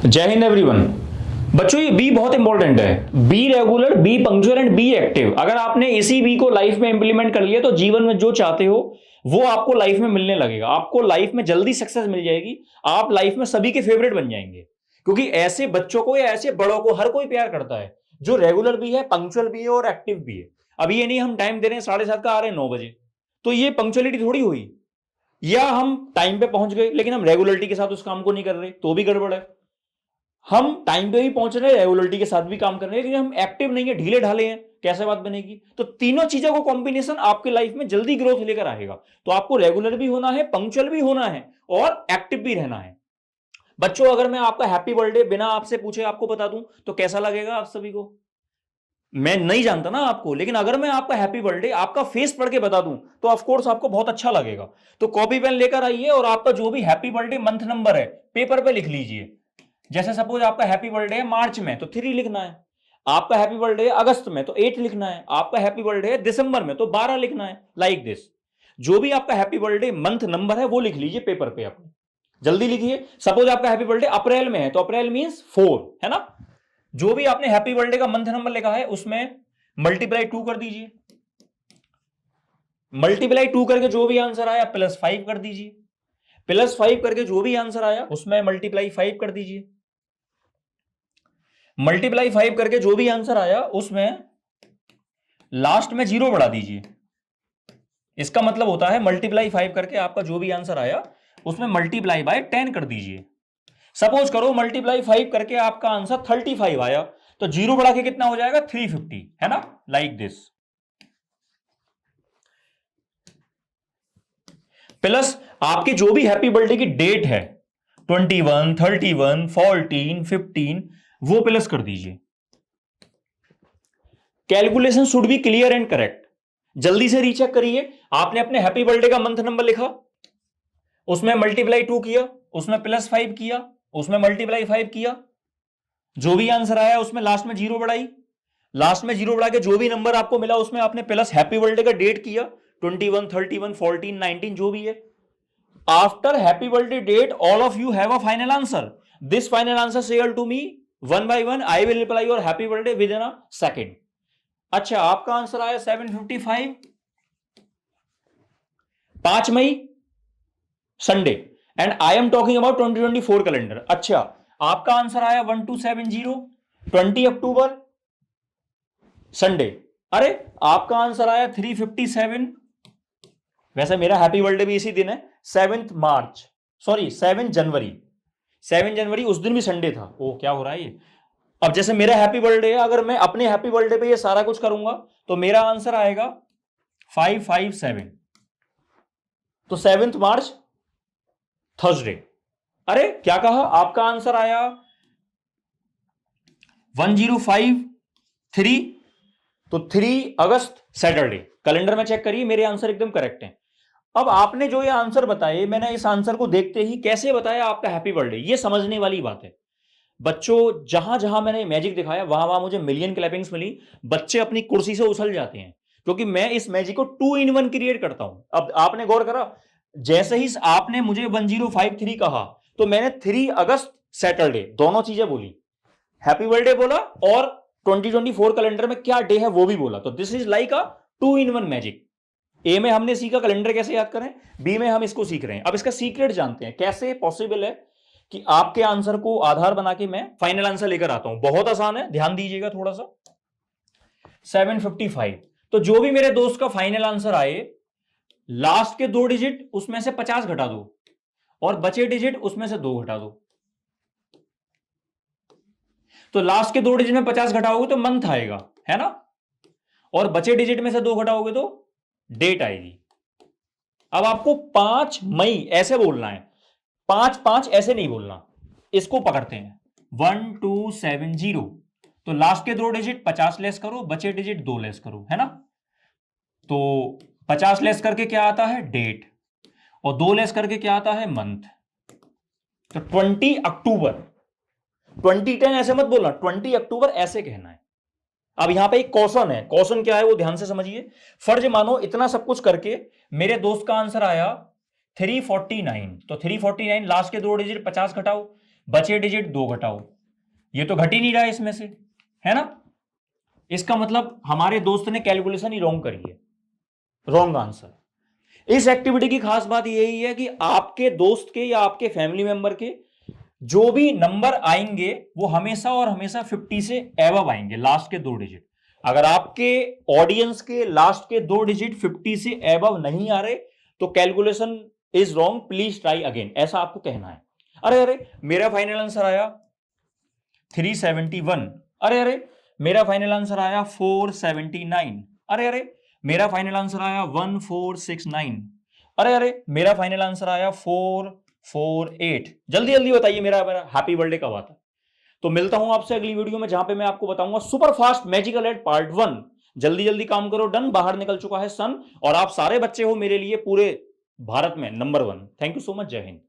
जय हिंद एवरीवन। बच्चों ये बी बहुत इंपॉर्टेंट है। Be regular, B punctual and be active. अगर आपने इसी बी को लाइफ में इंप्लीमेंट कर लिया तो जीवन में जो चाहते हो वो आपको लाइफ में मिलने लगेगा। आपको लाइफ में जल्दी सक्सेस मिल जाएगी। आप लाइफ में सभी के फेवरेट बन जाएंगे, क्योंकि ऐसे बच्चों को या ऐसे बड़ों को हर कोई प्यार करता है जो रेगुलर भी है, पंक्चुअल भी है और एक्टिव भी है। अब ये नहीं हम टाइम दे रहे हैं 7:30 का, आ रहे हैं 9 बजे, तो ये पंक्चुअलिटी थोड़ी हुई। या हम टाइम पे पहुंच गए लेकिन हम रेगुलरिटी के साथ उस काम को नहीं कर रहे, तो भी गड़बड़ है। हम टाइम पे भी पहुंच रहे हैं, रेगुलरिटी के साथ भी काम कर रहे हैं, लेकिन हम एक्टिव नहीं है, ढीले ढाले हैं, कैसे बात बनेगी? तो तीनों चीजों को कॉम्बिनेशन आपके लाइफ में जल्दी ग्रोथ लेकर आएगा। तो आपको रेगुलर भी होना है, पंक्चुअल भी होना है और एक्टिव भी रहना है। बच्चों, अगर मैं आपका हैप्पी बर्थडे बिना आपसे पूछे आपको बता दूं तो कैसा लगेगा आप सभी को? मैं नहीं जानता ना आपको, लेकिन अगर मैं आपका हैप्पी बर्थडे आपका फेस पढ़ के बता दूं तो ऑफ कोर्स आपको बहुत अच्छा लगेगा। तो कॉपी पेन लेकर आइए और आपका जो भी हैप्पी बर्थडे मंथ नंबर है पेपर पे लिख लीजिए। जैसे सपोज आपका हैप्पी बर्थडे है मार्च में तो 3 लिखना है, आपका हैप्पी बर्थडे है अगस्त में तो 8 लिखना है, आपका हैप्पी बर्थडे है दिसंबर में तो 12 लिखना है। Like this. जो भी आपका हैप्पी बर्थडे मंथ नंबर है वो लिख लीजिए पेपर पे अपने, जल्दी लिखिए। सपोज आपका हैप्पी बर्थडे अप्रैल में है तो अप्रैल मींस 4, है ना? जो भी आपने हैप्पी बर्थडे का मंथ नंबर लिखा है उसमें मल्टीप्लाई 2 कर दीजिए। मल्टीप्लाई 2 करके जो भी आंसर आया +5 कर दीजिए। +5 करके जो भी आंसर आया उसमें मल्टीप्लाई 5 कर दीजिए। मल्टीप्लाई 5 करके जो भी आंसर आया उसमें लास्ट में 0 बढ़ा दीजिए। इसका मतलब होता है मल्टीप्लाई 5 करके आपका जो भी आंसर आया उसमें मल्टीप्लाई बाय 10 कर दीजिए। सपोज करो मल्टीप्लाई 5 करके आपका आंसर 35 आया तो 0 बढ़ा के कितना हो जाएगा? 350, है ना? Like this. प्लस आपकी जो भी हैप्पी बर्थडे की डेट है 21, 31, 14, 15 वो प्लस कर दीजिए। Calculation should be clear and correct. जल्दी से रीचेक करिए। आपने अपने हैप्पी बर्थडे का मंथ नंबर लिखा, उसमें मल्टीप्लाई 2 किया, उसमें +5 किया, उसमें मल्टीप्लाई 5 किया, जो भी आंसर आया उसमें लास्ट में 0 बढ़ाई, लास्ट में 0 बढ़ा के जो भी नंबर आपको मिला उसमें आपने प्लस हैप्पी बर्थडे का डेट किया 21, 31, 14, 19 जो भी है। After happy birthday date all of you have a final answer. This final answer share to me one by one. I will reply your happy birthday within a second. अच्छा, आपका answer आया 755, 5 मई Sunday, and I am talking about 2024 calendar. अच्छा, आपका answer आया 1270, 20 अक्टूबर Sunday. अरे, आपका answer आया 357। वैसे मेरा हैप्पी बर्थडे भी इसी दिन है, 7 मार्च, सॉरी 7 जनवरी। 7 जनवरी उस दिन भी संडे था। ओ, क्या हो रहा है ये? अब जैसे मेरा हैप्पी बर्थडे है, अगर मैं अपने हैप्पी बर्थडे पे ये सारा कुछ करूंगा तो मेरा आंसर आएगा 557। तो 7 मार्च थर्सडे। अरे, क्या कहा? आपका आंसर आया 1053, तो 3 अगस्त सैटरडे। कैलेंडर में चेक करिए, मेरे आंसर एकदम करेक्ट हैं। अब आपने जो ये आंसर बताए, मैंने इस आंसर को देखते ही कैसे बताया आपका हैप्पी बर्थडे, ये समझने वाली बात है। बच्चों, जहां जहां मैंने मैजिक दिखाया वहां वहां मुझे मिलियन क्लैपिंग्स मिली। बच्चे अपनी कुर्सी से उछल जाते हैं क्योंकि मैं इस मैजिक को 2 in 1 क्रिएट करता हूं। अब आपने गौर करा, जैसे ही आपने मुझे 1053 कहा तो मैंने 3 अगस्त सैटरडे दोनों चीजें बोली, हैप्पी बर्थडे बोला और 2024 कैलेंडर में क्या डे है वो भी बोला। तो this is like a 2 in 1 magic. A में हमने सीखा कैलेंडर कैसे याद करें, बी में हम इसको सीख रहे हैं। अब इसका सीक्रेट जानते हैं, कैसे पॉसिबल है कि आपके आंसर को आधार बना के मैं फाइनल आंसर लेकर आता हूं। बहुत आसान है, ध्यान दीजिएगा थोड़ा सा। 755, तो जो भी मेरे दोस्त का फाइनल आंसर आए, लास्ट के 2 डिजिट उसमें से 50 घटा दो और बचे डिजिट उसमें से 2 घटा दो। तो लास्ट के 2 डिजिट में 50 घटाओगे तो मंथ आएगा, है ना? और बचे डिजिट में से 2 घटाओगे तो डेट आएगी। अब आपको 5 मई ऐसे बोलना है, 5 ऐसे नहीं बोलना। इसको पकड़ते हैं 1270, तो लास्ट के 2 डिजिट 50 लेस करो, बचे डिजिट 2 लेस करो, है ना? तो 50 लेस करके क्या आता है? डेट, और 2 लेस करके क्या आता है? मंथ। तो 20 अक्टूबर, 2010 ऐसे मत बोलना, 20 अक्टूबर ऐसे कहना है। अब यहां पे एक क्वेश्चन है, क्वेश्चन क्या है वो ध्यान से समझिए। फर्ज मानो इतना सब कुछ करके मेरे दोस्त का आंसर आया 349, तो 349 लास्ट के 2 डिजिट 50 घटाओ, बचे डिजिट 2 घटाओ, ये तो घट ही नहीं रहा है इसमें से, है ना। इसका मतलब हमारे दोस्त ने कैलकुलेशन ही रॉन्ग करी है, रॉन्ग आंसर। इस एक्टिविटी की खास बात यही है कि आपके दोस्त के या आपके फैमिली मेंबर के जो भी नंबर आएंगे वो हमेशा और हमेशा 50 से एबव आएंगे, लास्ट के 2 डिजिट। अगर आपके ऑडियंस के लास्ट के 2 डिजिट 50 से एबव नहीं आ रहे तो calculation is wrong, please try again, ऐसा आपको कहना है। अरे अरे मेरा फाइनल आंसर आया 371, अरे अरे मेरा फाइनल आंसर आया 479, अरे अरे मेरा फाइनल आंसर आया 1469, अरे अरे मेरा फाइनल आंसर आया 448। जल्दी जल्दी बताइए मेरा हैप्पी बर्थडे कब आता। तो मिलता हूं आपसे अगली वीडियो में जहां पे मैं आपको बताऊंगा super fast magical ad part 1। जल्दी जल्दी काम करो, डन, बाहर निकल चुका है सन, और आप सारे बच्चे हो मेरे लिए पूरे भारत में number 1। Thank you so much, जय हिंद।